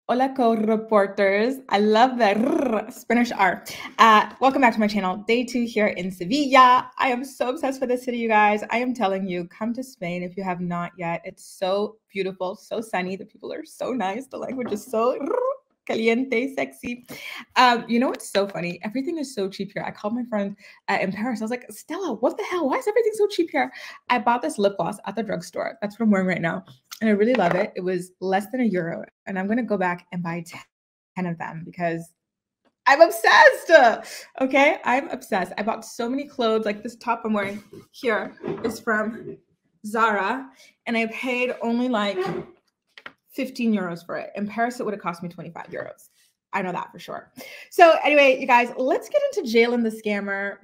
Hola, co-reporters. I love the Spanish R. Welcome back to my channel. Day 2 here in Sevilla. I am so obsessed with this city, you guys. I am telling you, come to Spain if you have not yet. It's so beautiful, so sunny. The people are so nice. The language is so caliente, sexy. You know what's so funny? Everything is so cheap here. I called my friend in Paris. I was like, Stella, what the hell? Why is everything so cheap here? I bought this lip gloss at the drugstore. That's what I'm wearing right now. And I really love it. It was less than €1. And I'm going to go back and buy 10 of them because I'm obsessed. Okay, I'm obsessed. I bought so many clothes. Like this top I'm wearing here is from Zara. And I paid only like €15 for it. In Paris, it would have cost me €25. I know that for sure. So anyway, you guys, let's get into Jaylan the scammer.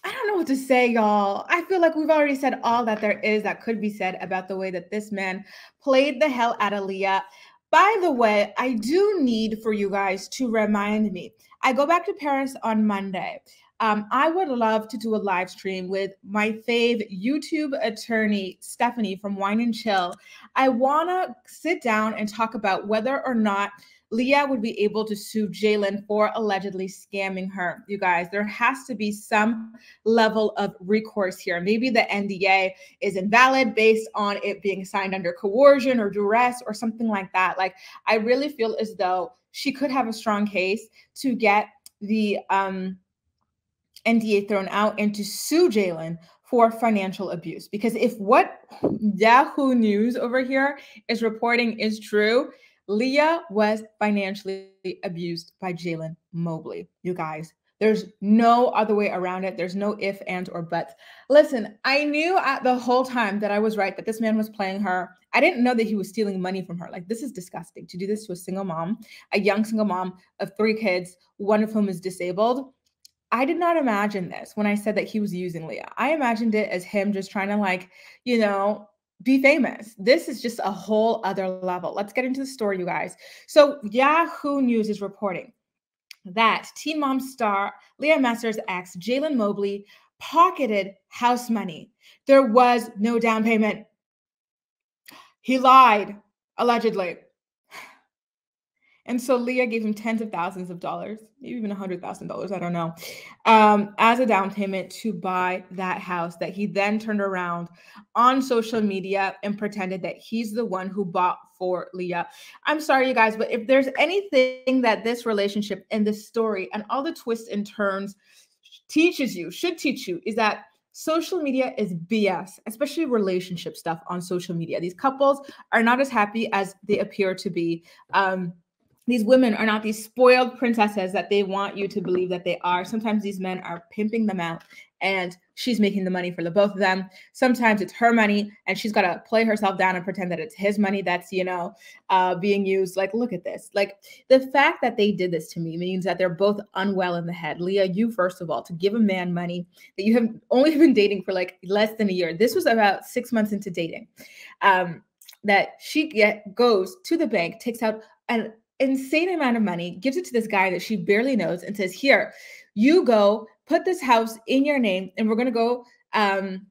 I don't know what to say, y'all. I feel like we've already said all that there is that could be said about the way that this man played the hell out of Leah. By the way, I do need for you guys to remind me. I go back to Paris on Monday. I would love to do a live stream with my fave YouTube attorney, Stephanie from Wine and Chill. I want to sit down and talk about whether or not Leah would be able to sue Jaylan for allegedly scamming her. You guys, there has to be some level of recourse here. Maybe the NDA is invalid based on it being signed under coercion or duress or something like that. Like, I really feel as though she could have a strong case to get the NDA thrown out and to sue Jaylan for financial abuse. Because if what Yahoo News over here is reporting is true, Leah was financially abused by Jaylan Mobley. You guys, there's no other way around it. There's no if, and, or buts. Listen, I knew the whole time that I was right, that this man was playing her. I didn't know that he was stealing money from her. Like, this is disgusting to do this to a single mom, a young single mom of 3 kids, one of whom is disabled. I did not imagine this when I said that he was using Leah. I imagined it as him just trying to, like, you know, be famous. This is just a whole other level. Let's get into the story, you guys. So Yahoo News is reporting that Teen Mom star Leah Messer's ex, Jaylan Mobley, pocketed house money. There was no down payment. He lied, allegedly. And so Leah gave him tens of thousands of dollars, maybe even $100,000, I don't know, as a down payment to buy that house that he then turned around on social media and pretended that he's the one who bought for Leah. I'm sorry, you guys, but if there's anything that this relationship and this story and all the twists and turns teaches you, should teach you, is that social media is BS, especially relationship stuff on social media. These couples are not as happy as they appear to be. These women are not these spoiled princesses that they want you to believe that they are. Sometimes these men are pimping them out and she's making the money for the both of them. Sometimes it's her money and she's got to play herself down and pretend that it's his money that's, you know, being used. Like, look at this. Like, the fact that they did this to me means that they're both unwell in the head. Leah, you, first of all, to give a man money that you have only been dating for like less than a year. This was about 6 months into dating. That she goes to the bank, takes out an insane amount of money, gives it to this guy that she barely knows and says, here, you go put this house in your name and we're going to go and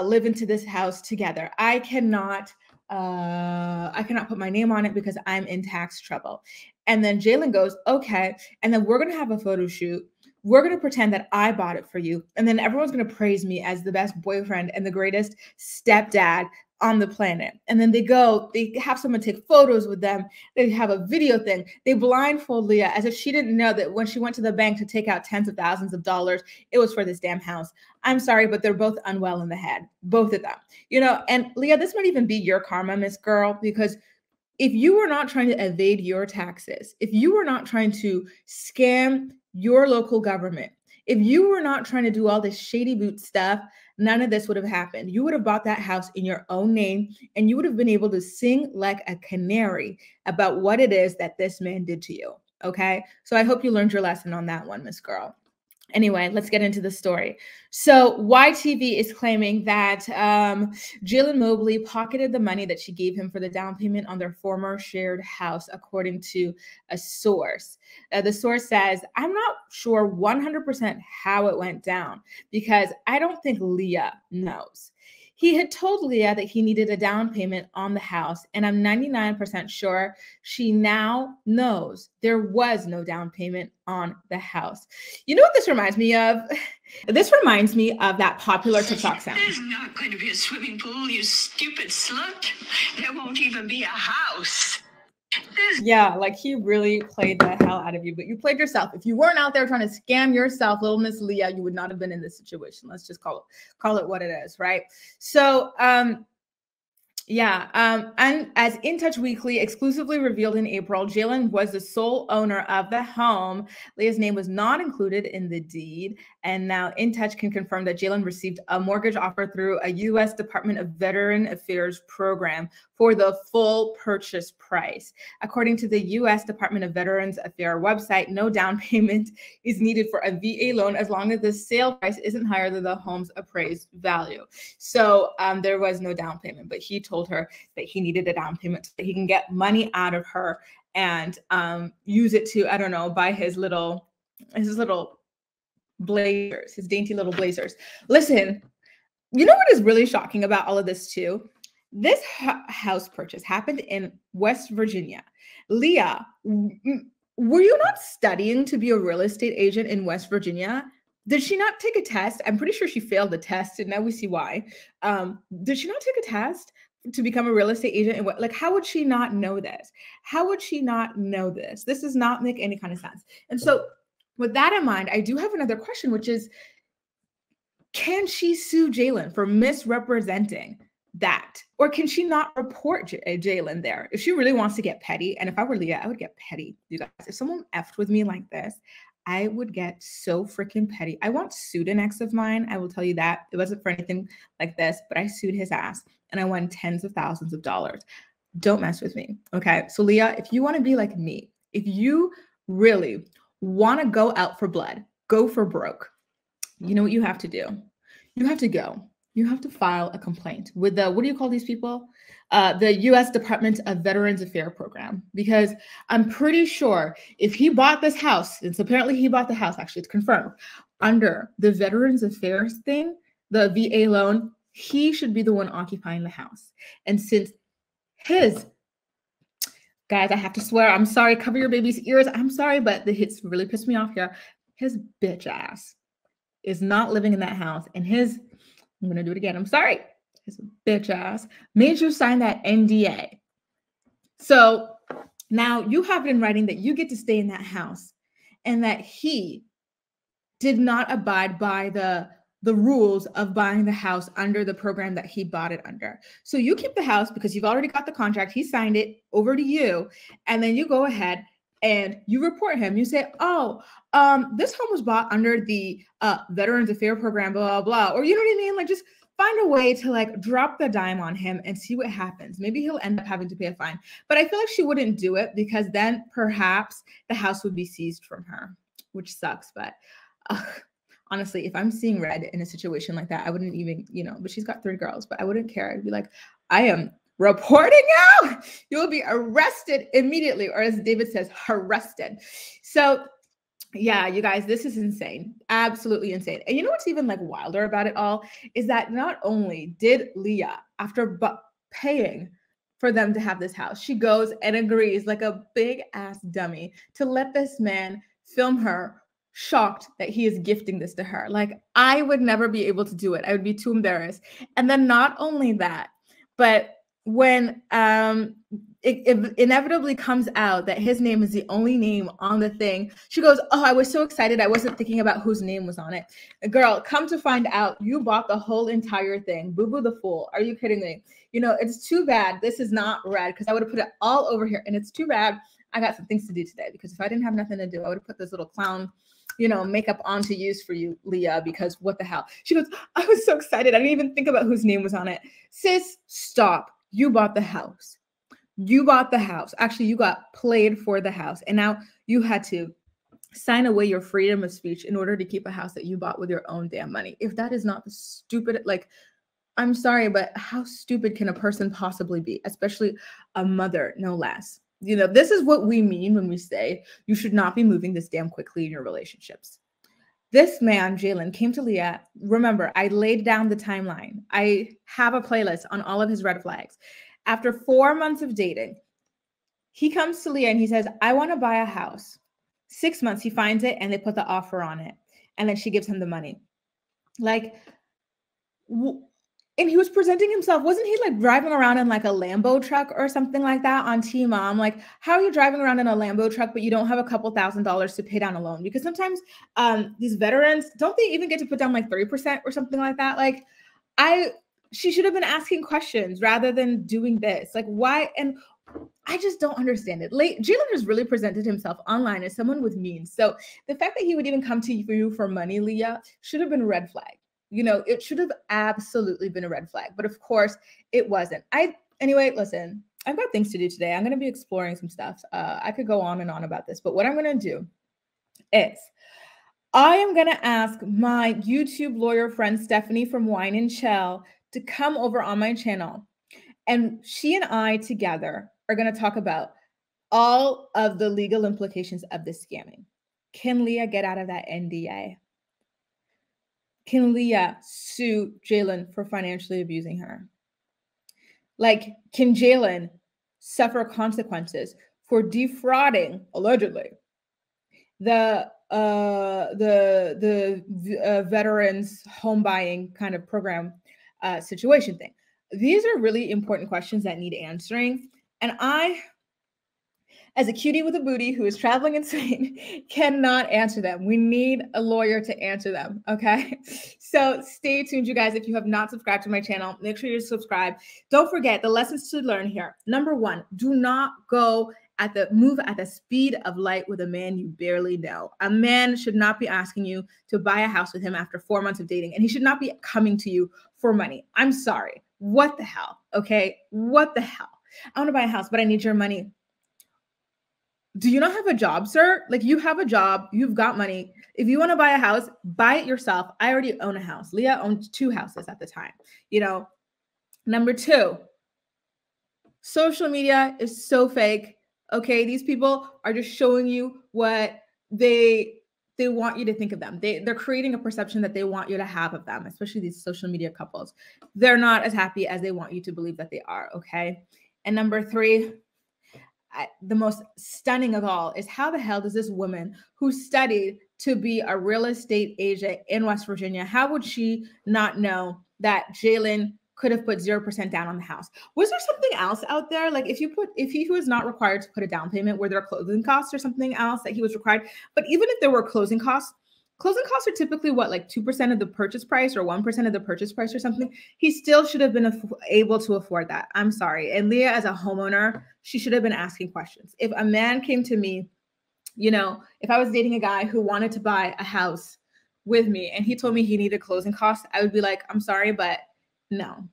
live into this house together. I cannot put my name on it because I'm in tax trouble. And then Jaylan goes, okay. And then we're going to have a photo shoot. We're going to pretend that I bought it for you. And then everyone's going to praise me as the best boyfriend and the greatest stepdad on the planet. And then they have someone take photos with them. They have a video thing. They blindfold Leah as if she didn't know that when she went to the bank to take out tens of thousands of dollars, it was for this damn house. I'm sorry, but they're both unwell in the head, both of them. You know, and Leah, this might even be your karma, Miss Girl, because if you were not trying to evade your taxes, if you were not trying to scam your local government, if you were not trying to do all this shady boot stuff, none of this would have happened. You would have bought that house in your own name and you would have been able to sing like a canary about what it is that this man did to you. Okay. So I hope you learned your lesson on that one, Miss Girl. Anyway, let's get into the story. So YTV is claiming that Jaylan Mobley pocketed the money that she gave him for the down payment on their former shared house, according to a source. The source says, I'm not sure 100% how it went down because I don't think Leah knows. He had told Leah that he needed a down payment on the house, and I'm 99% sure she now knows there was no down payment on the house. You know what this reminds me of? This reminds me of that popular TikTok sound. There's not going to be a swimming pool, you stupid slut. There won't even be a house. Yeah, like he really played the hell out of you, but you played yourself. If you weren't out there trying to scam yourself, little Miss Leah, you would not have been in this situation. Let's just call it what it is, right? So, and as InTouch Weekly exclusively revealed in April, Jaylan was the sole owner of the home. Leah's name was not included in the deed. And now InTouch can confirm that Jaylan received a mortgage offer through a U.S. Department of Veteran Affairs program for the full purchase price. According to the U.S. Department of Veterans Affairs website, no down payment is needed for a VA loan as long as the sale price isn't higher than the home's appraised value. So there was no down payment, but he told her that he needed a down payment so that he can get money out of her and use it to, I don't know, buy his little blazers, his dainty little blazers. Listen, you know what is really shocking about all of this too? This house purchase happened in West Virginia. Leah, were you not studying to be a real estate agent in West Virginia? Did she not take a test? I'm pretty sure she failed the test, and now we see why. Did she not take a test to become a real estate agent? And like, how would she not know this? How would she not know this? This does not make any kind of sense. And so with that in mind, I do have another question, which is, can she sue Jaylan for misrepresenting that? Or can she not report Jaylan there? If she really wants to get petty, and if I were Leah, I would get petty, you guys. If someone effed with me like this, I would get so freaking petty. I once sued an ex of mine. I will tell you that. It wasn't for anything like this, but I sued his ass and I won tens of thousands of dollars. Don't mess with me. Okay. So Leah, if you want to be like me, if you really want to go out for blood, go for broke, you know what you have to do? You have to go. You have to file a complaint with the, what do you call these people? The U.S. Department of Veterans Affairs program, because I'm pretty sure if he bought this house, and so apparently he bought the house, actually it's confirmed, under the Veterans Affairs thing, the VA loan, he should be the one occupying the house. And since his, guys, I have to swear, I'm sorry, cover your baby's ears. I'm sorry, but the hits really pissed me off here. His bitch ass is not living in that house, and his, I'm going to do it again. I'm sorry. His bitch ass made you sign that NDA. So now you have it in writing that you get to stay in that house and that he did not abide by the rules of buying the house under the program that he bought it under. So you keep the house because you've already got the contract. He signed it over to you. And then you go ahead and you report him. You say, oh, this home was bought under the Veterans Affairs program, blah, blah, blah. Or you know what I mean? Like, just find a way to like drop the dime on him and see what happens. Maybe he'll end up having to pay a fine. But I feel like she wouldn't do it because then perhaps the house would be seized from her, which sucks. But honestly, if I'm seeing red in a situation like that, I wouldn't even, you know, but she's got 3 girls, but I wouldn't care. I'd be like, I am reporting you. You will be arrested immediately, or as David says, arrested. So yeah, you guys, this is insane. Absolutely insane. And you know what's even like wilder about it all is that not only did Leah, after paying for them to have this house, she goes and agrees like a big ass dummy to let this man film her, shocked that he is gifting this to her. Like, I would never be able to do it. I would be too embarrassed. And then not only that, but when it inevitably comes out that his name is the only name on the thing, she goes, oh, I was so excited. I wasn't thinking about whose name was on it. Girl, come to find out, you bought the whole entire thing. Boo-boo the fool. Are you kidding me? You know, it's too bad this is not red because I would have put it all over here. And it's too bad I got some things to do today, because if I didn't have nothing to do, I would have put this little clown, you know, makeup on to use for you, Leah, because what the hell? She goes, I was so excited. I didn't even think about whose name was on it. Sis, stop. You bought the house. You bought the house. Actually, you got played for the house. And now you had to sign away your freedom of speech in order to keep a house that you bought with your own damn money. If that is not the stupid, like, I'm sorry, but how stupid can a person possibly be? Especially a mother, no less. You know, this is what we mean when we say you should not be moving this damn quickly in your relationships. This man, Jaylan, came to Leah. Remember, I laid down the timeline. I have a playlist on all of his red flags. After 4 months of dating, he comes to Leah and he says, I want to buy a house. 6 months, he finds it and they put the offer on it. And then she gives him the money. Like, and he was presenting himself. Wasn't he like driving around in like a Lambo truck or something like that on T-Mom? Like, how are you driving around in a Lambo truck, but you don't have a couple $1,000s to pay down a loan? Because sometimes these veterans, don't they even get to put down like 3% or something like that? Like, she should have been asking questions rather than doing this. Like, why? And I just don't understand it. Jaylan has really presented himself online as someone with means. So the fact that he would even come to you for money, Leah, should have been a red flag. You know, it should have absolutely been a red flag. But of course, it wasn't. Anyway, listen, I've got things to do today. I'm going to be exploring some stuff. I could go on and on about this. But what I'm going to do is I am going to ask my YouTube lawyer friend, Stephanie from Wine and Shell, to come over on my channel. And she and I together are going to talk about all of the legal implications of this scamming. Can Leah get out of that NDA? Can Leah sue Jaylan for financially abusing her? Like, can Jaylan suffer consequences for defrauding, allegedly, the veterans home buying kind of program situation thing? These are really important questions that need answering. And I, as a cutie with a booty who is traveling in Spain, cannot answer them. We need a lawyer to answer them, okay? So stay tuned, you guys. If you have not subscribed to my channel, make sure you subscribe. Don't forget the lessons to learn here. Number one, do not move at the speed of light with a man you barely know. A man should not be asking you to buy a house with him after 4 months of dating, and he should not be coming to you for money. I'm sorry. What the hell? Okay? What the hell? I want to buy a house, but I need your money. Do you not have a job, sir? Like, you have a job, you've got money. If you want to buy a house, buy it yourself. I already own a house. Leah owned 2 houses at the time. You know, number 2, social media is so fake. Okay, these people are just showing you what they want you to think of them. They're creating a perception that they want you to have of them, especially these social media couples. They're not as happy as they want you to believe that they are, okay? And number 3, the most stunning of all is how the hell does this woman who studied to be a real estate agent in West Virginia, how would she not know that Jaylan could have put 0% down on the house? Was there something else out there? Like, if he was not required to put a down payment, were there closing costs or something else that he was required? But even if there were closing costs are typically what, like 2% of the purchase price or 1% of the purchase price or something. He still should have been able to afford that. I'm sorry. And Leah, as a homeowner, she should have been asking questions. If a man came to me, you know, if I was dating a guy who wanted to buy a house with me and he told me he needed closing costs, I would be like, I'm sorry, but no.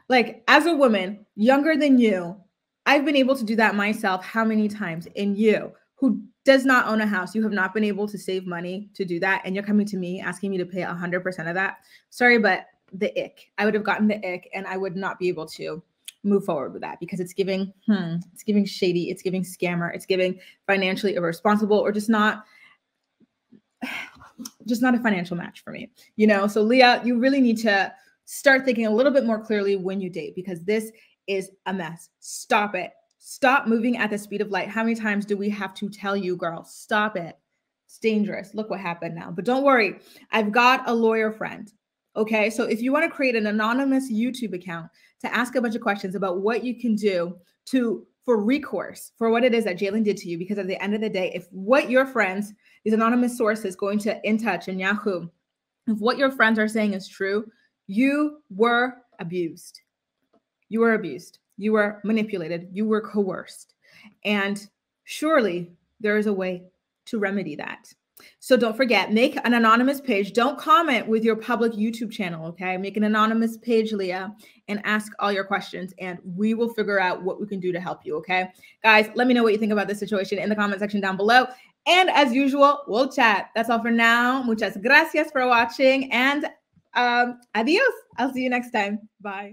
Like, as a woman younger than you, I've been able to do that myself how many times? And you, who does not own a house, you have not been able to save money to do that, and you're coming to me asking me to pay 100% of that. Sorry, but the ick. I would have gotten the ick, and I would not be able to move forward with that because it's giving shady, it's giving scammer, it's giving financially irresponsible, or just not a financial match for me, you know? So Leah, you really need to start thinking a little bit more clearly when you date, because this is a mess. Stop it. Stop moving at the speed of light. How many times do we have to tell you, girl? Stop it. It's dangerous. Look what happened now. But don't worry. I've got a lawyer friend. Okay. So if you want to create an anonymous YouTube account to ask a bunch of questions about what you can do for recourse for what it is that Jaylan did to you, because at the end of the day, if what your friends, these anonymous sources going to InTouch and Yahoo, if what your friends are saying is true, you were abused. You were abused. You were manipulated. You were coerced. And surely there is a way to remedy that. So don't forget, make an anonymous page. Don't comment with your public YouTube channel, okay? Make an anonymous page, Leah, and ask all your questions, and we will figure out what we can do to help you, okay? Guys, let me know what you think about this situation in the comment section down below. And as usual, we'll chat. That's all for now. Muchas gracias for watching, and adios. I'll see you next time. Bye.